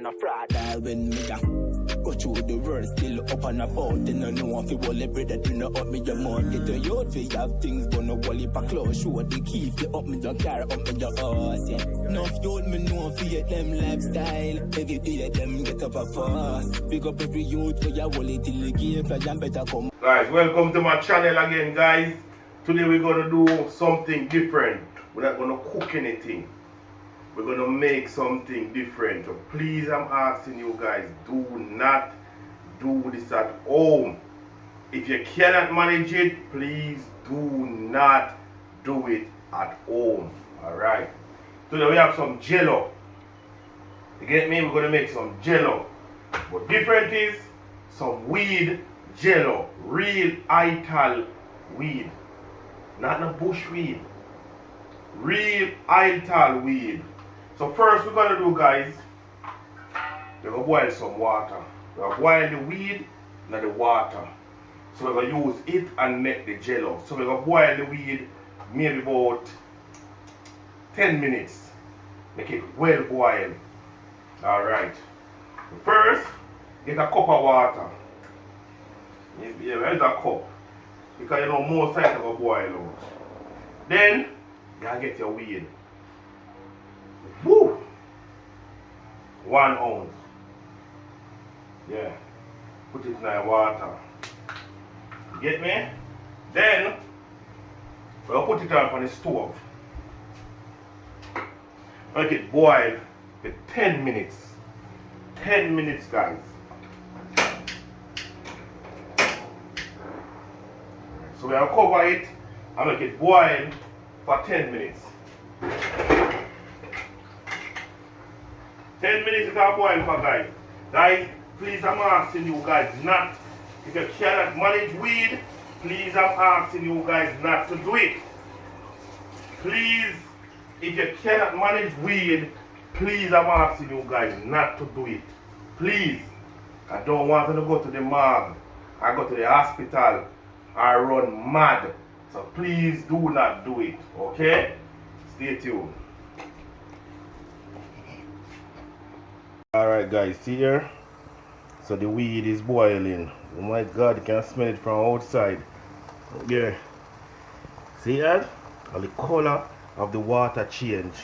and a fraud. Dial when me go through the world, still up on a boat. And I know if you want to bread that you know up me your mouth. Get your youth, you have things, but no wally pa close. Show the key, you up me your car, up me your horse, yeah. Enough youth, me know for your them lifestyle. Every day them get up a fuss. Big up every youth, for your wallet till the game, for you better come. Guys, welcome to my channel again, guys. Today we're gonna do something different. We're not gonna cook anything. We're gonna make something different. So please, I'm asking you guys, do not do this at home. If you cannot manage it, please do not do it at home. Alright. Today we have some jello. You get me? We're gonna make some jello. What different is some weed jello. Real Ital weed. Not no bush weed. Real Ital weed. So first we're gonna do, guys, we're gonna boil some water. We're gonna boil the weed and the water. So we're gonna use it and make the jello. So we're gonna boil the weed maybe about 10 minutes. Make it well boiled. Alright. First, get a cup of water. Yeah, where's a cup? Because you know most times it's gonna boil out. Then you gotta get your weed. Woo! 1 ounce. Yeah. Put it in the water. You get me? Then we'll put it on the stove. Make it boil for 10 minutes. 10 minutes, guys. So we'll cover it and make it boil for 10 minutes. 10 minutes it will boil for, guys. Guys, please, I'm asking you guys not, if you cannot manage weed, please, I'm asking you guys not to do it. Please, if you cannot manage weed, please, I'm asking you guys not to do it. Please. I don't want to go to the morgue, I go to the hospital, I run mad. So please do not do it. Okay? Stay tuned. Alright, guys, see here? So the weed is boiling. Oh my god, you can smell it from outside. Yeah. See that? And the color of the water change.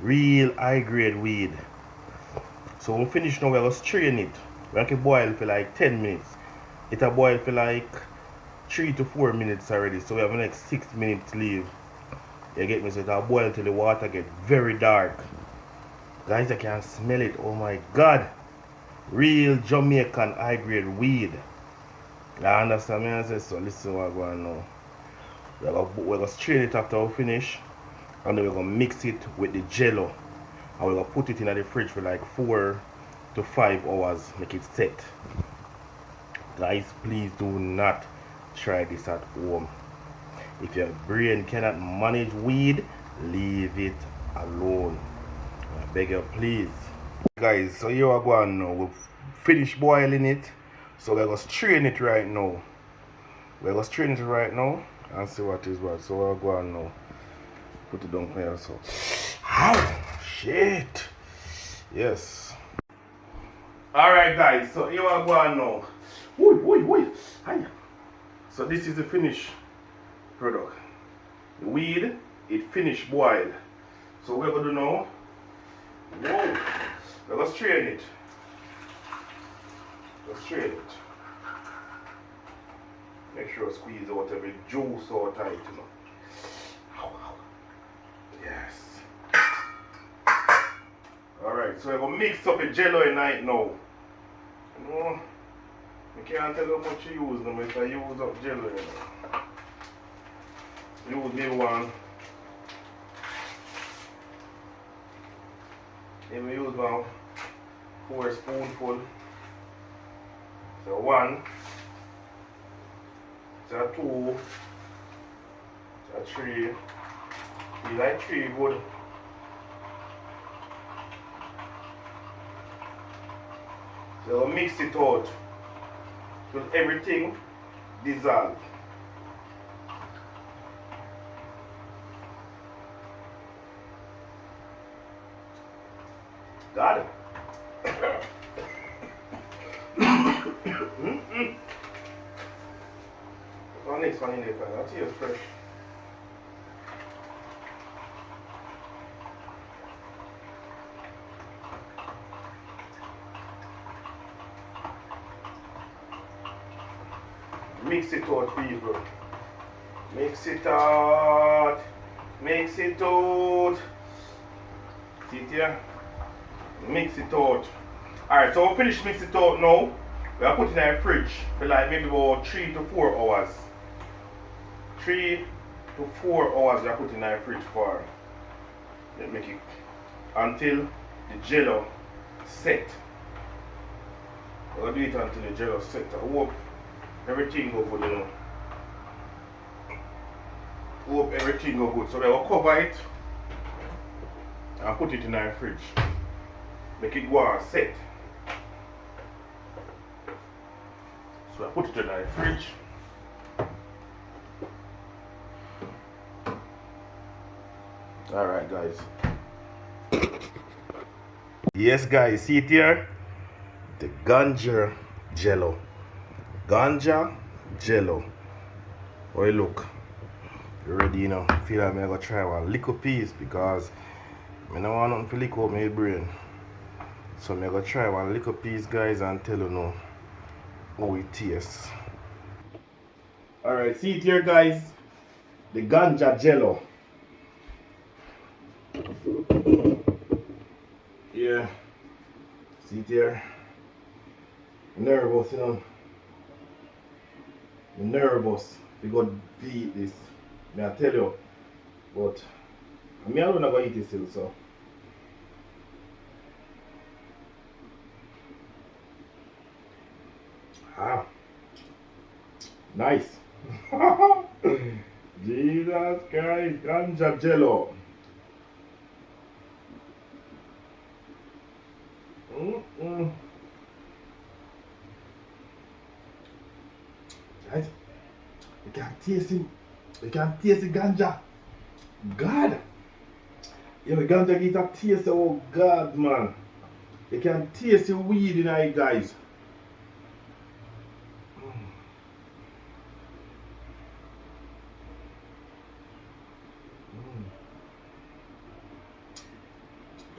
Real high grade weed. So when we finish now, we're going to strain it. We're going to boil for like 10 minutes. It'll boil for like 3 to 4 minutes already. So we have the next 6 minutes to leave. You get me? So it'll boil till the water get very dark. Guys, I can smell it. Oh my god. Real Jamaican high grade weed. I understand me? I say so. Listen what I'm going on now. We're going to strain it after we finish. And then we're going to mix it with the jello. And we're going to put it in the fridge for like 4 to 5 hours. Make it set. Guys, please do not try this at home. If your brain cannot manage weed, leave it alone. I beg you, please. Guys, so here we go now. We've finished boiling it. So we're going to strain it right now. We're going to strain it right now and see what is what. So we're going now. Put it down here. So, ow, shit. Yes. Alright, guys. So here we go now. Wait. Hi. So this is the finished product. The weed, it finished boiled. So what we're going to do now, whoa, we're going to strain it. Let's strain it. Make sure I squeeze out every juice out of it, you know. Yes. Alright, so we're going to mix up a jello in it now. You know, I can't tell how much you use them if I use up jello. You know. Use maybe one. Maybe use about 4 spoonfuls. So 1. So 2. So 3. You like 3 good. So mix it out till everything dissolve. Got it. One next one in there, that's here fresh. Mix it out, people. Mix it out. Mix it out. See it here? Mix it out. Alright, so we finish mix it out now. We are putting it in the fridge for like maybe about 3 to 4 hours. 3 to 4 hours we are putting it in the fridge for. Let's make it until the jello set. We'll do it until the jello set. I hope everything go good, you know. Hope everything go good. So we will cover it and put it in our fridge. Make it go and set. So I put it in our fridge. Alright guys. Yes guys, see it here? The ganja jello. Ganja jello. Oh look. You ready, you know? Feel like I'm gonna try one little piece because I don't want nothing to lick out my brain. So I'm gonna try one little piece guys and tell you know how it tastes. Alright, see it here guys. The ganja jello. Yeah. See it here. Nervous, you know. I'm nervous. We got to eat this. May I tell you. But I'm not going to eat this still, so. Ah. Nice. Jesus Christ. Ganja jello. Right? You can taste him. You can taste the ganja. God. Yeah, the ganja get a taste. Oh God, man. You can taste the weed in it, guys.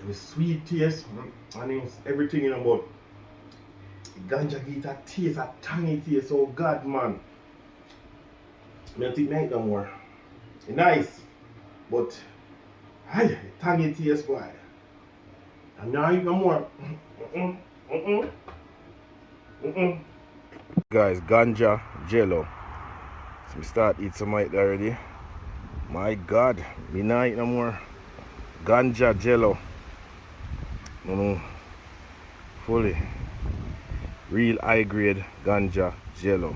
The sweet taste and it's everything in about ganja get a taste, a tangy taste. Oh God, man. I don't think I eat no more. It's nice, but tangy taste, boy. I'm not eating no more. Guys, ganja jello. So we start eat some of it already. My God, me not eat no more. Ganja jello. No, fully real high grade ganja jello.